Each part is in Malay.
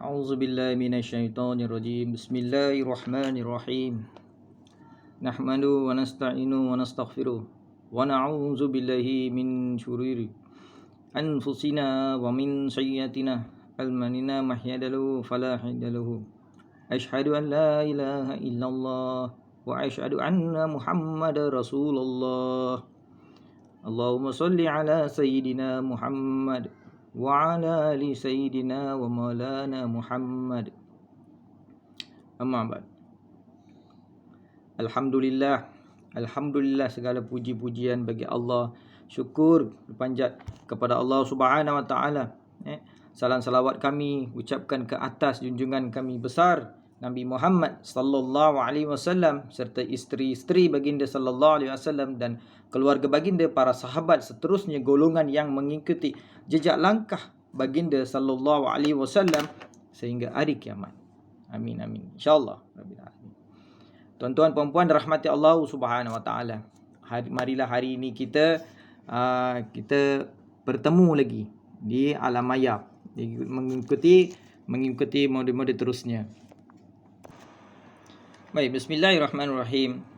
A'udzu billahi minasyaitonir rajim. Bismillahirrahmanirrahim. Nahmadu wa nasta'inu wa nastaghfiruh wa na'udzu billahi min syururi anfusina wa min sayyiatina a'malina mahyadahu fala hadiyalahu. Asyhadu an la ilaha illallah wa asyhadu anna Muhammadar Rasulullah. Allahumma shalli ala sayyidina Muhammad wa ala ali sayyidina wa maulana Muhammad. Amma ba'd. Alhamdulillah segala puji-pujian bagi Allah. Syukur berpanjat kepada Allah Subhanahu wa taala. Salam salawat kami ucapkan ke atas junjungan kami besar Nabi Muhammad sallallahu alaihi wasallam serta isteri-isteri baginda sallallahu alaihi wasallam dan keluarga baginda, para sahabat, seterusnya golongan yang mengikuti jejak langkah baginda sallallahu alaihi wasallam sehingga hari kiamat. Amin amin. Insyaallah. Tuan-tuan puan-puan rahmati Allah Subhanahu wa taala. Marilah hari ini kita bertemu lagi di alam maya, mengikuti mode-mode terusnya. Baik, bismillahirrahmanirrahim.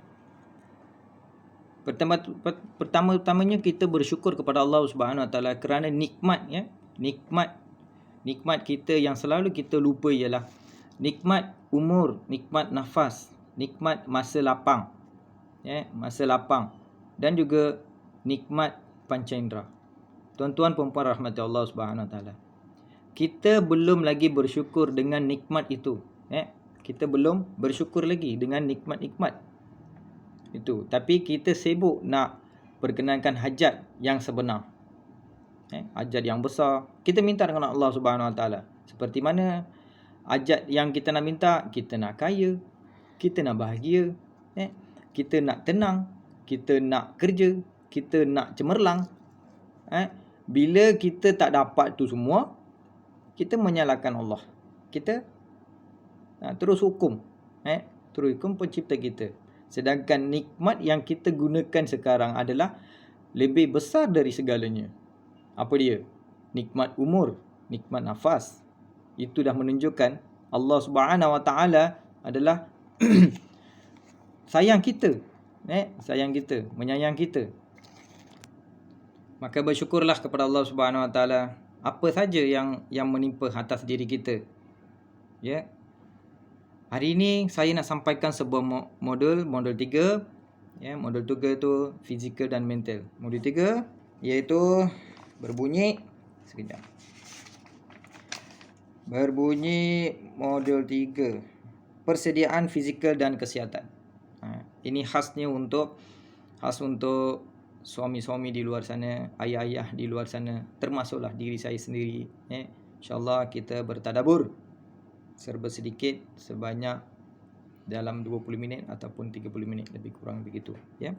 Pertama-tamanya kita bersyukur kepada Allah Subhanahu wa taala kerana nikmat, ya. Nikmat kita yang selalu kita lupa ialah nikmat umur, nikmat nafas, nikmat masa lapang. Ya, masa lapang dan juga nikmat panca indera. Tuan-tuan puan-puan rahmati Allah Subhanahu wa taala. Kita belum lagi bersyukur dengan nikmat itu, ya. Kita belum bersyukur lagi dengan nikmat-nikmat itu. Tapi kita sibuk nak perkenankan hajat yang sebenar. Hajat yang besar. Kita minta dengan Allah Subhanahu Wa Taala. Seperti mana hajat yang kita nak minta, kita nak kaya, kita nak bahagia, kita nak tenang, kita nak kerja, kita nak cemerlang. Bila kita tak dapat tu semua, kita menyalahkan Allah. Kita terus hukum pencipta kita. Sedangkan nikmat yang kita gunakan sekarang adalah lebih besar dari segalanya. Apa dia? Nikmat umur, nikmat nafas. Itu dah menunjukkan Allah Subhanahu Wa Taala adalah sayang kita, menyayang kita. Maka bersyukurlah kepada Allah Subhanahu Wa Taala apa saja yang menimpa atas diri kita. Ya. Hari ini saya nak sampaikan sebuah modul 3. Ya, modul 3 tu fizikal dan mental. Modul 3 iaitu berbunyi modul 3, persediaan fizikal dan kesihatan. Ini khasnya untuk suami-suami di luar sana, ayah-ayah di luar sana, termasuklah diri saya sendiri. InsyaAllah kita bertadabur serba sedikit sebanyak dalam 20 minit ataupun 30 minit, lebih kurang begitu, ya.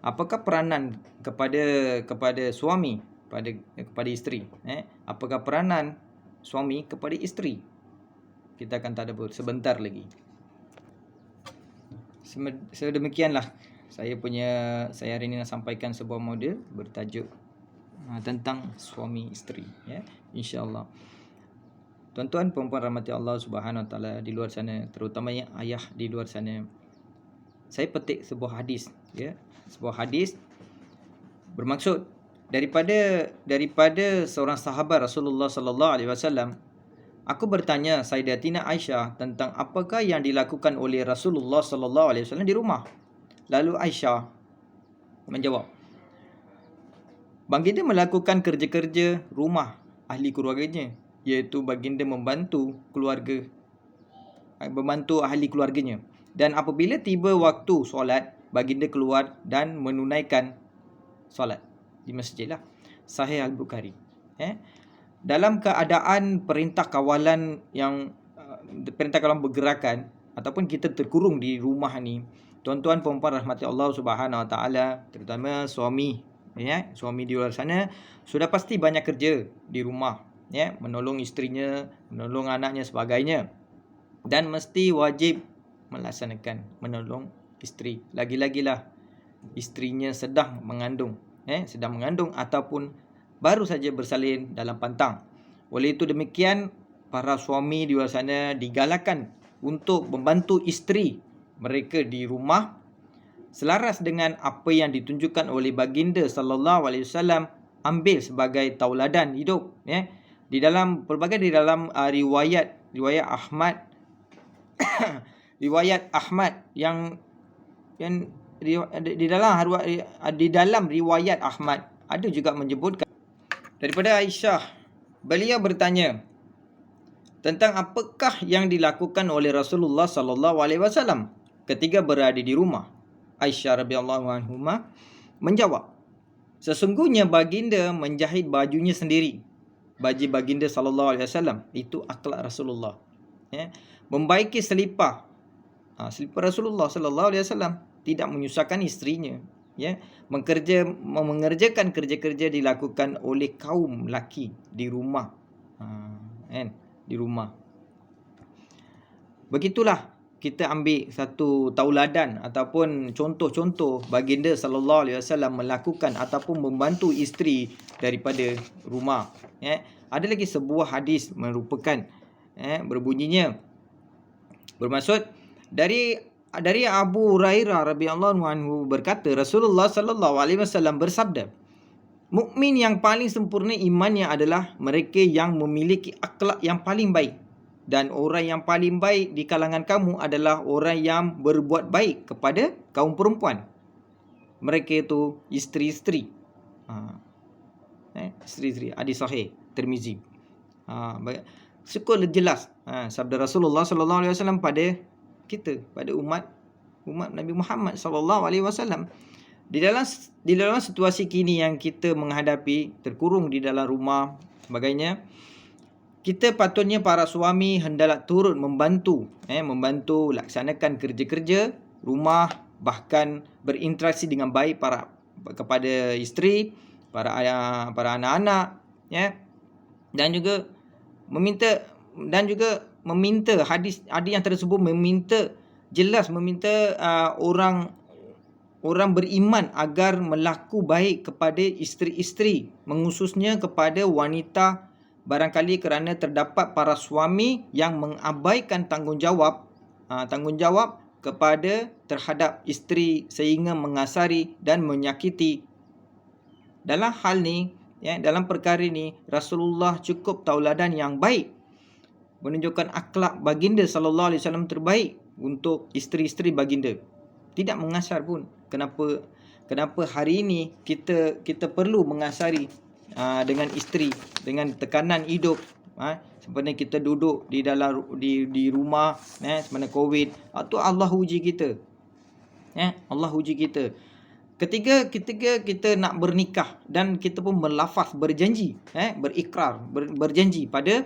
Apakah peranan kepada suami kepada isteri? Apakah peranan suami kepada isteri? Kita akan tadabbur sebentar lagi. Sedemikianlah saya hari ini nak sampaikan sebuah model bertajuk tentang suami isteri, ya, insya-Allah. Tuan-tuan puan-puan rahmati Allah Subhanahu Wa Taala di luar sana, terutamanya ayah di luar sana. Saya petik sebuah hadis, ya. Sebuah hadis bermaksud daripada seorang sahabat Rasulullah sallallahu alaihi wasallam. Aku bertanya Sayyidatina Aisyah tentang apakah yang dilakukan oleh Rasulullah sallallahu alaihi wasallam di rumah. Lalu Aisyah menjawab, baginda melakukan kerja-kerja rumah ahli keluarganya, iaitu baginda membantu ahli keluarganya. Dan apabila tiba waktu solat, baginda keluar dan menunaikan solat di masjid lah. Sahih Al-Bukhari. Dalam keadaan perintah kawalan bergerakan ataupun kita terkurung di rumah ni, tuan-tuan puan-puan rahmati Allah Subhanahu Wa Taala, terutama suami di luar sana sudah pasti banyak kerja di rumah, ya, menolong isterinya, menolong anaknya sebagainya, dan mesti wajib menolong isteri. Lagi-lagilah isterinya sedang mengandung ataupun baru saja bersalin dalam pantang. Oleh itu demikian, para suami di luar sana digalakkan untuk membantu isteri mereka di rumah selaras dengan apa yang ditunjukkan oleh baginda sallallahu alaihi wasallam, ambil sebagai tauladan hidup, ya. Di dalam riwayat Ahmad riwayat Ahmad yang di dalam riwayat Ahmad ada juga menyebutkan daripada Aisyah, beliau bertanya tentang apakah yang dilakukan oleh Rasulullah sallallahu alaihi wasallam ketika berada di rumah. Aisyah radhiyallahu anhuma menjawab, sesungguhnya baginda menjahit bajunya sendiri. Baju baginda sallallahu alaihi wasallam itu akhlak Rasulullah, ya. Membaiki selipar Rasulullah sallallahu alaihi wasallam, tidak menyusahkan isterinya, ya. Mengerjakan kerja-kerja dilakukan oleh kaum lelaki di rumah, kan, di rumah. Begitulah kita ambil satu tauladan ataupun contoh-contoh baginda sallallahu alaihi wasallam melakukan ataupun membantu isteri daripada rumah, ya. Ada lagi sebuah hadis merupakan, berbunyinya, bermaksud dari Abu Hurairah radhiyallahu anhu berkata, Rasulullah sallallahu alaihi wasallam bersabda, mukmin yang paling sempurna imannya adalah mereka yang memiliki akhlak yang paling baik. Dan orang yang paling baik di kalangan kamu adalah orang yang berbuat baik kepada kaum perempuan. Mereka itu isteri-isteri. Isteri-isteri. Hadis sahih Tirmizi. Cukup jelas sabda Rasulullah sallallahu alaihi wasallam pada kita, pada umat Nabi Muhammad sallallahu alaihi wasallam. Di dalam situasi kini yang kita menghadapi, terkurung di dalam rumah sebagainya, kita patutnya para suami hendaklah turut membantu laksanakan kerja-kerja rumah, bahkan berinteraksi dengan baik kepada isteri, para anak-anak, ya. Dan juga meminta hadis yang tersebut meminta orang beriman agar melaku baik kepada isteri-isteri, mengkhususnya kepada wanita, barangkali kerana terdapat para suami yang mengabaikan tanggungjawab kepada terhadap isteri sehingga mengasari dan menyakiti. Dalam hal ni, dalam perkara ni, Rasulullah cukup tauladan yang baik, menunjukkan akhlak baginda sallallahu alaihi wasallam terbaik untuk isteri-isteri baginda. Tidak mengasar pun. Kenapa hari ini kita perlu mengasari dengan isteri, dengan tekanan hidup, sebenarnya kita duduk di rumah, sebenarnya COVID, itu Allah uji kita, Allah uji kita. Ketika kita nak bernikah dan kita pun berlafaz berjanji, berikrar, berjanji pada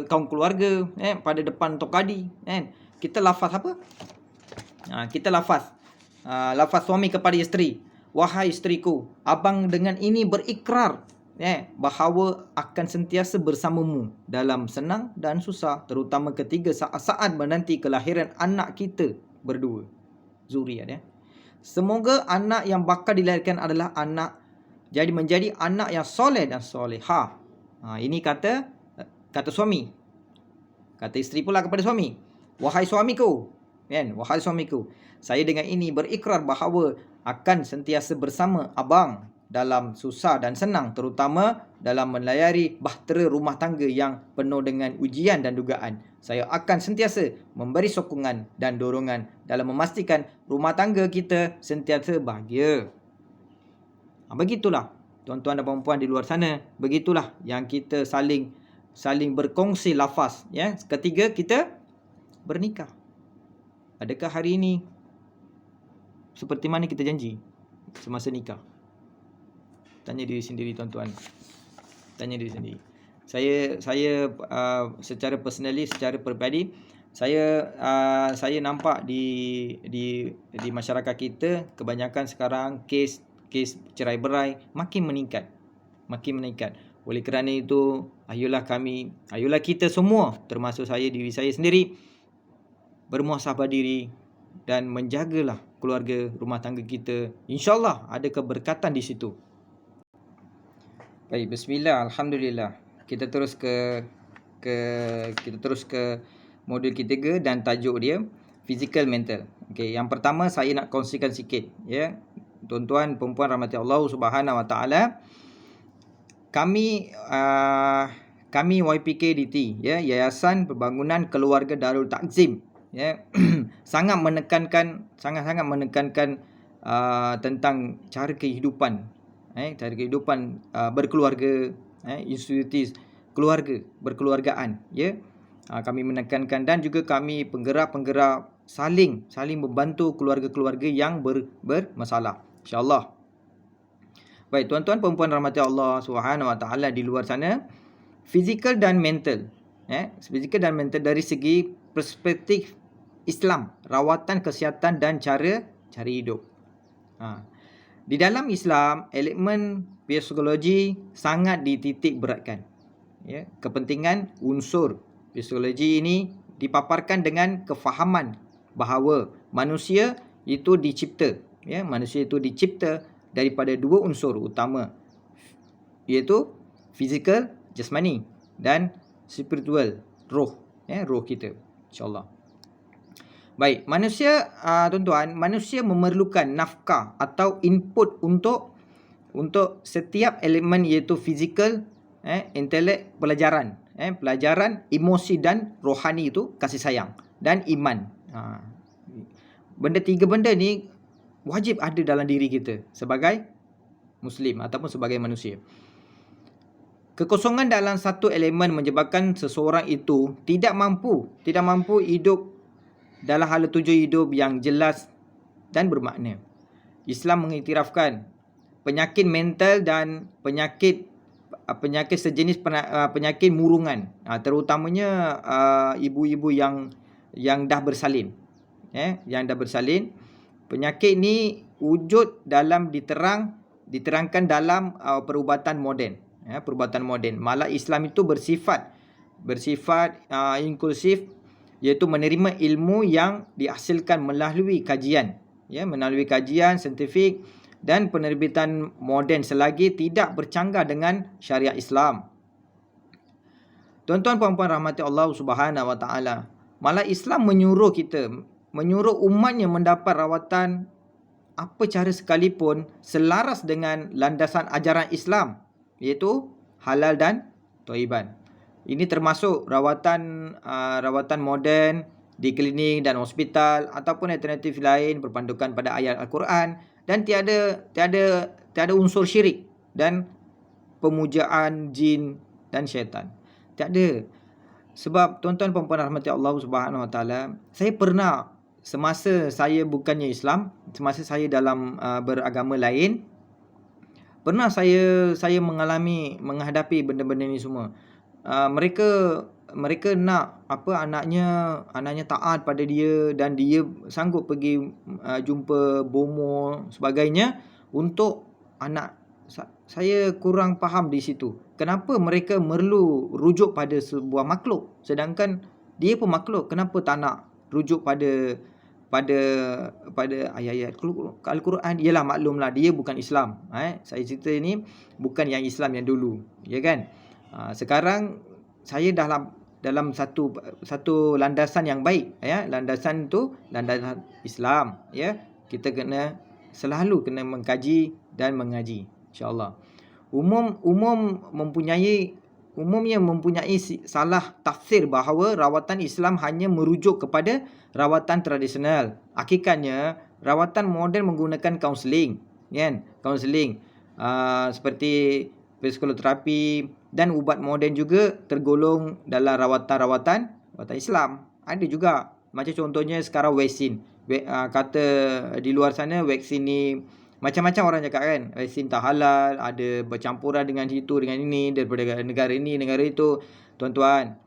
kaum keluarga, pada depan Tok Kadi, kita lafaz apa? Kita lafaz suami kepada isteri, wahai isteriku, abang dengan ini berikrar, bahawa akan sentiasa bersamamu dalam senang dan susah, terutama ketika saat menanti kelahiran anak kita berdua, zuriat, Semoga anak yang bakal dilahirkan adalah menjadi anak yang soleh dan soleha. Ini kata suami. Kata isteri pula kepada suami, wahai suamiku, wahai suamiku, saya dengan ini berikrar bahawa akan sentiasa bersama abang dalam susah dan senang, terutama dalam melayari bahtera rumah tangga yang penuh dengan ujian dan dugaan. Saya akan sentiasa memberi sokongan dan dorongan dalam memastikan rumah tangga kita sentiasa bahagia. Begitulah tuan-tuan dan puan-puan di luar sana, begitulah yang kita saling berkongsi lafaz, ketika kita bernikah. Adakah hari ini seperti mana kita janji semasa nikah? Tanya diri sendiri, tuan-tuan. Tanya diri sendiri. Saya secara personally, secara peribadi, saya nampak di masyarakat kita, kebanyakan sekarang kes cerai-berai makin meningkat. Oleh kerana itu, ayolah kita semua, termasuk diri saya sendiri, bermuhasabah diri dan menjagalah keluarga rumah tangga kita. InsyaAllah ada keberkatan di situ. Baik, bismillah, alhamdulillah. Kita terus ke kita terus ke modul ketiga dan tajuk dia physical mental. Okey, yang pertama saya nak kongsikan sikit ya. Tuan-tuan perempuan rahmati Allah Subhanahu Wa Taala. Kami YPKDT ya, Yayasan Pembangunan Keluarga Darul Takzim ya sangat menekankan tentang cara kehidupan berkeluarga, institusi keluarga, berkeluargaan ya. Kami menekankan dan juga kami penggerak-penggerak saling membantu keluarga-keluarga yang bermasalah, insya-Allah. Baik, tuan-tuan perempuan rahmati Allah Subhanahu Wa Taala di luar sana, fizikal dan mental fizikal dan mental dari segi perspektif Islam, rawatan kesihatan dan cara hidup. Di dalam Islam, elemen psikologi sangat dititik beratkan. Ya, kepentingan unsur psikologi ini dipaparkan dengan kefahaman bahawa manusia itu dicipta daripada dua unsur utama, iaitu fizikal, jasmani, dan spiritual, roh kita, insya-Allah. Baik, manusia tuan-tuan, manusia memerlukan nafkah atau input untuk setiap elemen, iaitu fizikal, intelek, pelajaran, emosi dan rohani, itu kasih sayang dan iman. Tiga benda ni wajib ada dalam diri kita sebagai Muslim ataupun sebagai manusia. Kekosongan dalam satu elemen menyebabkan seseorang itu tidak mampu hidup dalam hala tuju hidup yang jelas dan bermakna. Islam mengiktirafkan penyakit mental dan penyakit sejenis penyakit murungan, terutamanya ibu-ibu yang dah bersalin. Yang dah bersalin. Penyakit ni wujud dalam diterangkan dalam perubatan moden. Perubatan moden. Malah Islam itu bersifat inklusif, iaitu menerima ilmu yang dihasilkan melalui kajian, saintifik dan penerbitan moden selagi tidak bercanggah dengan syariat Islam. Tuan-tuan puan-puan rahmati Allah Subhanahu Wa Taala, malah Islam menyuruh umatnya mendapat rawatan apa cara sekalipun selaras dengan landasan ajaran Islam, iaitu halal dan thayyiban. Ini termasuk rawatan moden di klinik dan hospital ataupun alternatif lain berpandukan pada ayat Al-Quran, dan tiada unsur syirik dan pemujaan jin dan syaitan. Tiada. Sebab tuan-tuan perempuan rahmati Allah Subhanahu Wa Taala, saya pernah semasa saya bukannya Islam, semasa saya dalam beragama lain, pernah saya menghadapi benda-benda ni semua. Mereka nak anaknya taat pada dia, dan dia sanggup pergi jumpa bomo sebagainya untuk anak. Saya kurang faham di situ. Kenapa mereka perlu rujuk pada sebuah makhluk, sedangkan dia pun makhluk? Kenapa tak nak rujuk pada ayat-ayat Al-Quran? Yalah, maklumlah dia bukan Islam. Saya cerita ni bukan yang Islam yang dulu, ya kan? Sekarang saya dalam satu landasan yang baik, landasan tu landasan Islam, ya. Kita selalu kena mengkaji dan mengaji, insya-Allah. Umumnya mempunyai salah tafsir bahawa rawatan Islam hanya merujuk kepada rawatan tradisional. Hakikatnya rawatan moden menggunakan kaunseling, kan? Kaunseling seperti psikoterapi dan ubat moden juga tergolong dalam rawatan Islam. Ada juga, macam contohnya sekarang vaksin. Kata di luar sana vaksin ni macam-macam orang cakap, kan? Vaksin tak halal, ada bercampuran dengan itu, dengan ini, daripada negara ini, negara itu. Tuan-tuan,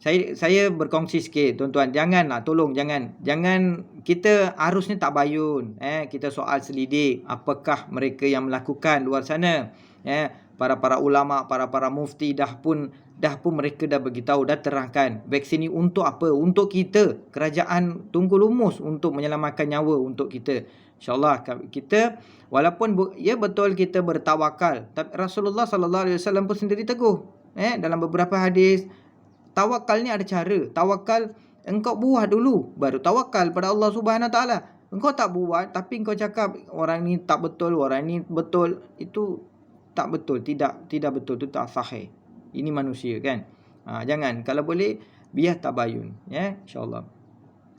saya berkongsi sikit, tuan-tuan. Tolong jangan kita harusnya tak bayun. Kita soal selidik apakah mereka yang melakukan luar sana. Para ulama, para mufti dah pun mereka dah beritahu, dah terangkan vaksin ni untuk apa? Untuk kita, kerajaan Tunku Lumus, untuk menyelamatkan nyawa untuk kita. InsyaAllah kita, walaupun betul kita bertawakal, tapi Rasulullah sallallahu alaihi wasallam pun sendiri teguh dalam beberapa hadis, Tawakal ni ada cara. Tawakal engkau buat dulu, baru tawakal pada Allah Subhanahu Wa Taala. Engkau tak buat tapi engkau cakap orang ni tak betul, orang ni betul, itu tak betul, tidak betul, itu tak sahih. Ini manusia kan. Jangan, kalau boleh biar tabayun, ya, insya-Allah.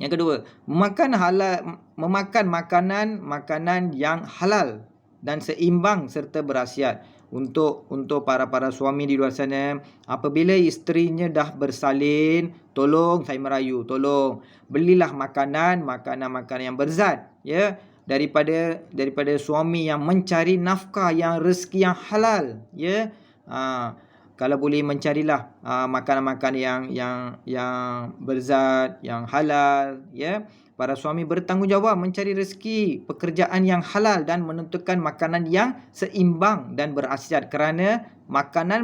Yang kedua, memakan makanan yang halal dan seimbang serta berkhasiat. Untuk para suami di luar sana, apabila isterinya dah bersalin, tolong, saya merayu, tolong belilah makanan yang berzat, ya, daripada suami yang mencari nafkah, yang rezeki yang halal, ya. Kalau boleh mencarilah makanan-makanan yang berzat, yang halal, ya. Para suami bertanggungjawab mencari rezeki, pekerjaan yang halal dan menentukan makanan yang seimbang dan berkhasiat, kerana makanan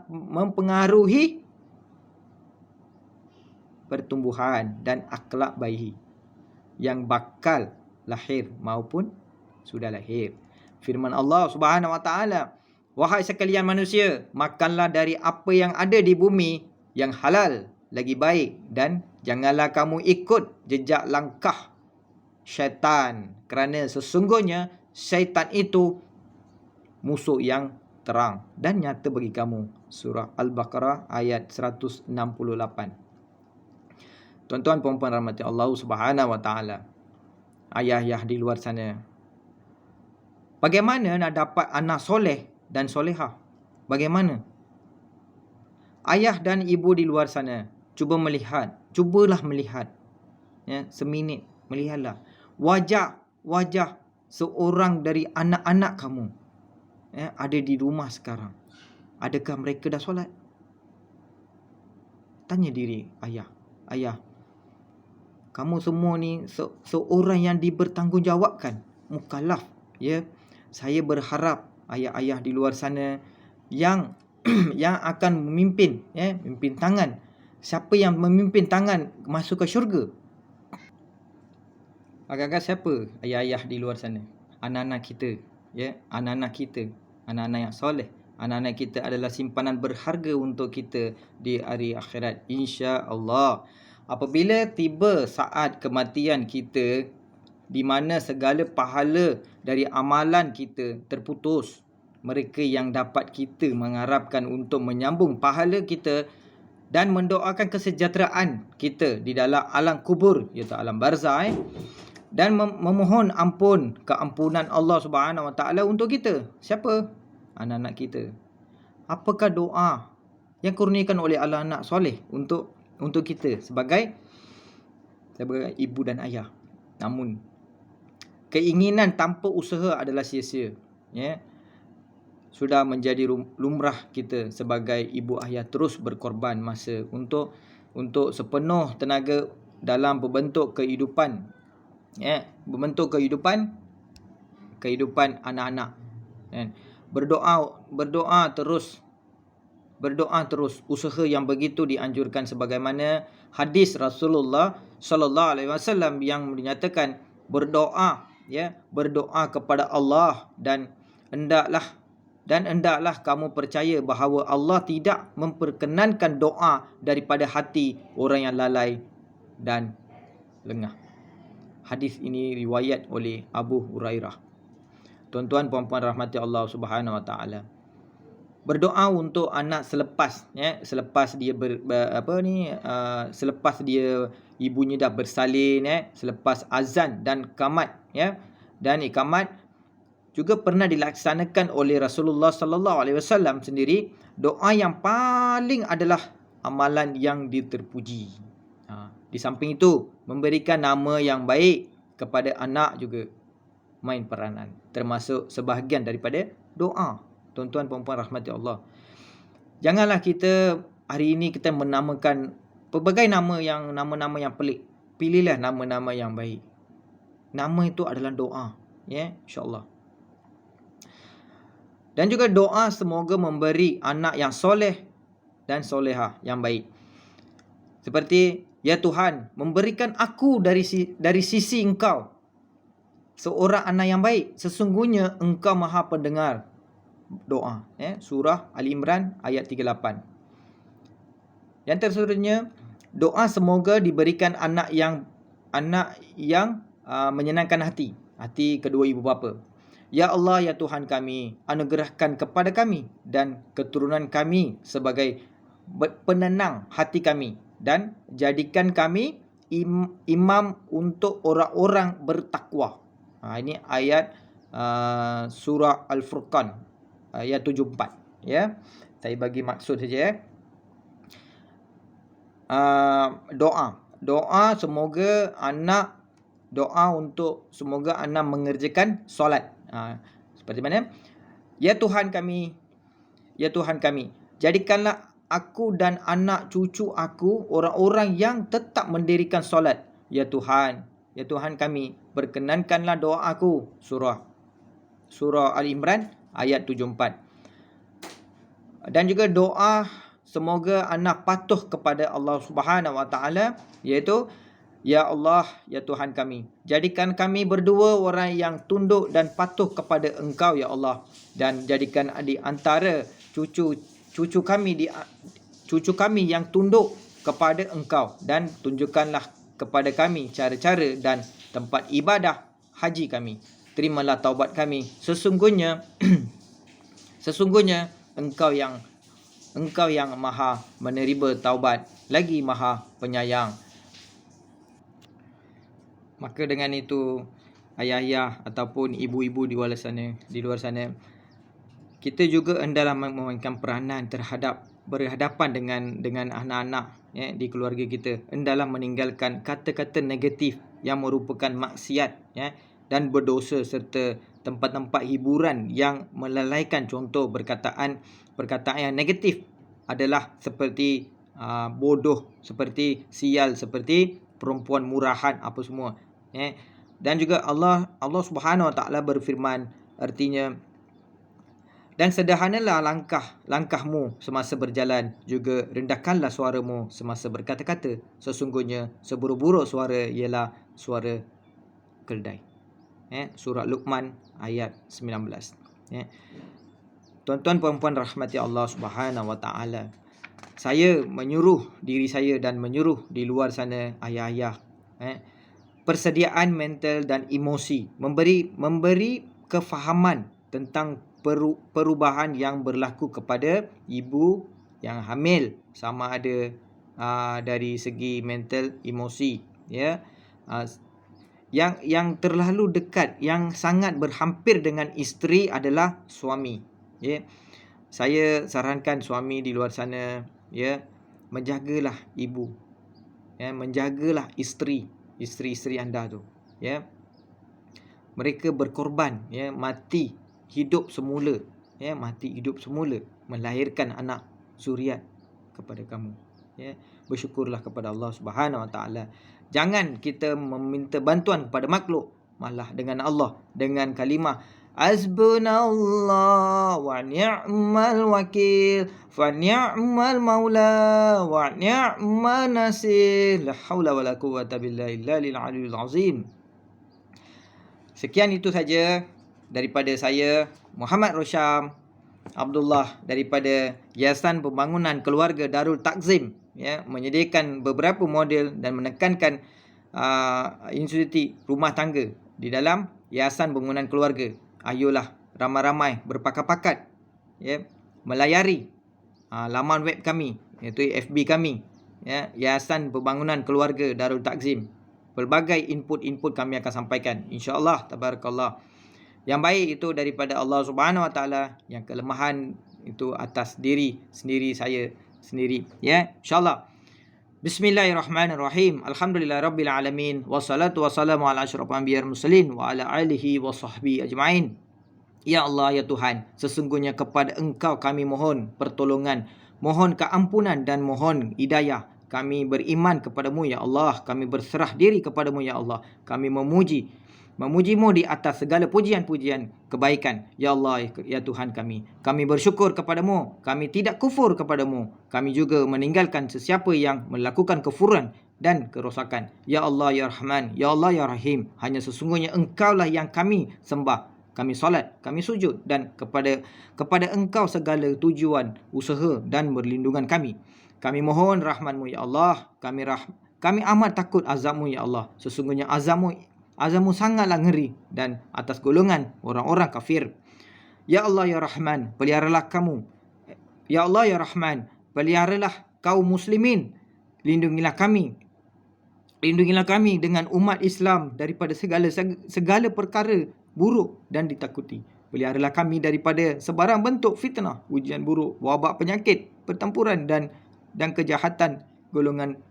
mempengaruhi pertumbuhan dan akhlak bayi yang bakal lahir maupun sudah lahir. Firman Allah Subhanahu Wa Taala, wahai sekalian manusia, makanlah dari apa yang ada di bumi yang halal lagi baik, dan janganlah kamu ikut jejak langkah syaitan, kerana sesungguhnya syaitan itu musuh yang terang dan nyata bagi kamu. Surah Al-Baqarah ayat 168. Tuan-tuan puan-puan rahmati Allah Subhanahu Wa Taala, ayah-ayah di luar sana, bagaimana nak dapat anak soleh dan solehah? Bagaimana? Ayah dan ibu di luar sana, cubalah melihat, ya, seminit melihatlah wajah seorang dari anak-anak kamu, ya, ada di rumah sekarang. Adakah mereka dah solat? Tanya diri ayah, kamu semua ni seorang yang dibertanggungjawabkan, mukallaf, ya. Saya berharap ayah-ayah di luar sana yang yang akan memimpin, ya, memimpin tangan. Siapa yang memimpin tangan masuk ke syurga? Agak-agak siapa? Ayah-ayah di luar sana, anak-anak kita, ya, anak-anak kita, anak-anak yang soleh. Anak-anak kita adalah simpanan berharga untuk kita di hari akhirat, insya-Allah. Apabila tiba saat kematian kita, di mana segala pahala dari amalan kita terputus, mereka yang dapat kita mengharapkan untuk menyambung pahala kita dan mendoakan kesejahteraan kita di dalam alam kubur, iaitu alam barzah, dan memohon keampunan Allah Subhanahu Wa Taala untuk kita. Siapa? Anak-anak kita. Apakah doa yang kurniakan oleh Allah anak soleh untuk kita sebagai ibu dan ayah? Namun keinginan tanpa usaha adalah sia-sia, ya. Sudah menjadi lumrah kita sebagai ibu ayah terus berkorban masa untuk sepenuh tenaga dalam berbentuk kehidupan, ya, berbentuk kehidupan anak-anak, ya. Berdoa terus, usaha yang begitu dianjurkan sebagaimana hadis Rasulullah sallallahu alaihi wasallam yang menyatakan berdoa, ya, berdoa kepada Allah, dan hendaklah kamu percaya bahawa Allah tidak memperkenankan doa daripada hati orang yang lalai dan lengah. Hadis ini riwayat oleh Abu Hurairah. Tuan-tuan puan-puan rahmati Allah Subhanahu Wa Taala, berdoa untuk anak selepas, ya, selepas dia selepas dia ibunya dah bersalin, ya, selepas azan dan qamat, ya, dan iqamat juga pernah dilaksanakan oleh Rasulullah sallallahu alaihi wasallam sendiri. Doa yang paling adalah amalan yang diterpuji. Di samping itu, memberikan nama yang baik kepada anak juga main peranan, termasuk sebahagian daripada doa. Tuan-tuan puan-puan rahmati Allah, janganlah kita hari ini kita menamakan pelbagai nama yang pelik. Pilihlah nama-nama yang baik. Nama itu adalah doa, ya, insya-Allah. Dan juga doa semoga memberi anak yang soleh dan solehah yang baik. Seperti, ya Tuhan, memberikan aku dari sisi Engkau seorang anak yang baik. Sesungguhnya Engkau Maha Pendengar doa, ya. Surah Ali Imran ayat 38. Yang seterusnya, doa semoga diberikan anak yang menyenangkan hati kedua ibu bapa. Ya Allah, ya Tuhan kami, anugerahkan kepada kami dan keturunan kami sebagai penenang hati kami, dan jadikan kami imam untuk orang-orang bertakwa. Ini ayat surah Al-Furqan ayat 74. Ya, saya bagi maksud saja. Doa semoga anak, doa untuk semoga anak mengerjakan solat. Seperti mana? Ya Tuhan kami, jadikanlah aku dan anak cucu aku orang-orang yang tetap mendirikan solat. Ya Tuhan kami, berkenankanlah doa aku. Surah Al-Imran ayat 74. Dan juga doa semoga anak patuh kepada Allah Subhanahu Wa Taala, iaitu ya Allah, ya Tuhan kami, jadikan kami berdua orang yang tunduk dan patuh kepada Engkau ya Allah, dan jadikan di antara cucu kami yang tunduk kepada Engkau, dan tunjukkanlah kepada kami cara-cara dan tempat ibadah haji kami. Terimalah taubat kami. Sesungguhnya Engkau yang maha menerima taubat, lagi maha penyayang. Maka dengan itu, ayah-ayah ataupun ibu-ibu di luar sana, kita juga hendaklah memainkan peranan terhadap berhadapan dengan anak-anak di keluarga kita. Hendaklah meninggalkan kata-kata negatif yang merupakan maksiat dan berdosa, serta tempat-tempat hiburan yang melalaikan. Contoh perkataan yang negatif adalah seperti bodoh, seperti sial, seperti perempuan murahan, apa semua. Dan juga Allah Subhanahu Wa Taala berfirman, artinya, dan sederhanalah langkahmu semasa berjalan, juga rendahkanlah suaramu semasa berkata-kata. Sesungguhnya seburuk-buruk suara ialah suara keldai. Surah Luqman ayat 19. Tuan-tuan puan-puan rahmati Allah Subhanahu Wa Taala, saya menyuruh diri saya dan menyuruh di luar sana ayah-ayah, persediaan mental dan emosi, memberi kefahaman tentang perubahan yang berlaku kepada ibu yang hamil, sama ada dari segi mental, emosi, yang terlalu dekat, yang sangat berhampir dengan isteri adalah suami. Saya sarankan suami di luar sana, menjagalah ibu, menjagalah isteri anda tu, mereka berkorban, mati hidup semula, melahirkan anak zuriat kepada kamu. Bersyukurlah kepada Allah Subhanahu Wa Taala. Jangan kita meminta bantuan kepada makhluk, malah dengan Allah, dengan kalimah Hasbunallah wa ni'mal wakil, fa ni'mal maula wa ni'man nasir, la haula wala quwwata billahi illal aliyyil azim. Sekian itu saja daripada saya, Muhammad Rosham Abdullah, daripada Yayasan Pembangunan Keluarga Darul Takzim, menyediakan beberapa model dan menekankan institusi rumah tangga di dalam Yayasan Pembangunan Keluarga. Ayolah ramai-ramai berpakat-pakat, melayari laman web kami, iaitu FB kami, Yayasan Pembangunan Keluarga Darul Takzim. Pelbagai input kami akan sampaikan, insya-Allah, tabarakallah. Yang baik itu daripada Allah Subhanahu Wa Taala, yang kelemahan itu atas diri sendiri saya sendiri, insya-Allah. Bismillahirrahmanirrahim. Alhamdulillahirabbil alamin, wassalatu wassalamu ala asyrafil anbiya'i wal mursalin wa ala alihi wa sahbihi ajma'in. Ya Allah, ya Tuhan, sesungguhnya kepada Engkau kami mohon pertolongan, mohon keampunan dan mohon hidayah. Kami beriman kepadamu ya Allah, kami berserah diri kepadamu ya Allah. Kami memuji-Mu di atas segala pujian-pujian kebaikan. Ya Allah, ya Tuhan kami. Kami bersyukur kepadamu. Kami tidak kufur kepadamu. Kami juga meninggalkan sesiapa yang melakukan kufuran dan kerosakan. Ya Allah, ya Rahman. Ya Allah, ya Rahim. Hanya sesungguhnya Engkaulah yang kami sembah. Kami solat, kami sujud, dan kepada Engkau segala tujuan, usaha dan perlindungan kami. Kami mohon rahmat-Mu ya Allah. Kami amat takut azab-Mu ya Allah. Sesungguhnya azab-Mu sangatlah ngeri dan atas golongan orang-orang kafir. Ya Allah ya Rahman, peliharalah kamu. Ya Allah ya Rahman, peliharalah kaum muslimin. Lindungilah kami dengan umat Islam daripada segala perkara buruk dan ditakuti. Peliharalah kami daripada sebarang bentuk fitnah, ujian buruk, wabak penyakit, pertempuran dan kejahatan golongan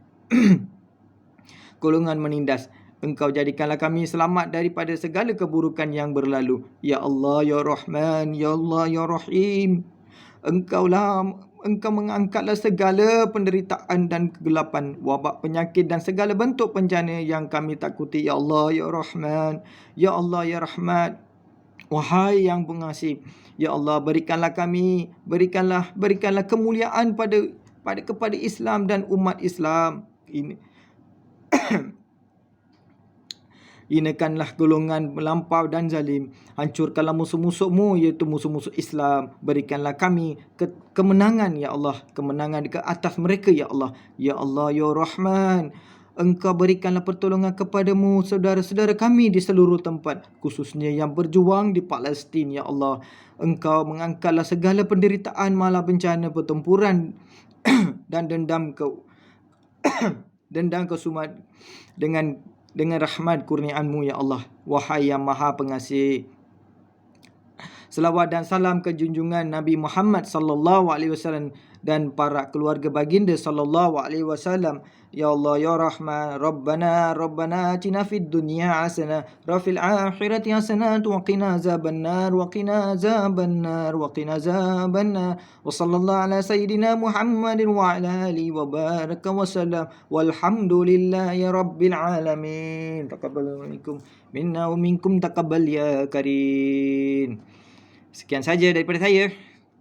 golongan menindas. Engkau jadikanlah kami selamat daripada segala keburukan yang berlalu. Ya Allah ya Rahman, ya Allah ya Rahim. Engkau mengangkatlah segala penderitaan dan kegelapan, wabak penyakit dan segala bentuk bencana yang kami takuti. Ya Allah ya Rahman, ya Allah ya Rahmat. Wahai yang pengasih, ya Allah, berikanlah kemuliaan kepada Islam dan umat Islam. Hinakanlah golongan melampau dan zalim. Hancurkanlah musuh-musuh-Mu, iaitu musuh-musuh Islam. Berikanlah kami kemenangan ya Allah, kemenangan ke atas mereka ya Allah. Ya Allah ya Rahman, Engkau berikanlah pertolongan kepada-Mu saudara-saudara kami di seluruh tempat, khususnya yang berjuang di Palestin ya Allah. Engkau mengangkatlah segala penderitaan, malah bencana, pertempuran dan dendam kesumat dengan rahmat kurniaan-Mu ya Allah. Wahai yang Maha Pengasih. Selawat dan salam ke junjungan Nabi Muhammad sallallahu alaihi wasallam dan para keluarga baginda sallallahu alaihi wasallam. Ya Allah ya Rahman, Rabbana atina fid dunya hasanah wa fil akhirati hasanah wa qina azabannar wa qina azabannar wa qina azabannar. Wa sallallahu ala sayyidina Muhammadin wa ala alihi wa baraka wa sallam. Walhamdulillahi rabbil alamin. Taqabbal minna wa minkum taqabbal ya karim. Sekian saja daripada saya.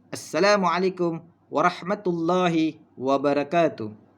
Assalamualaikum warahmatullahi wabarakatuh.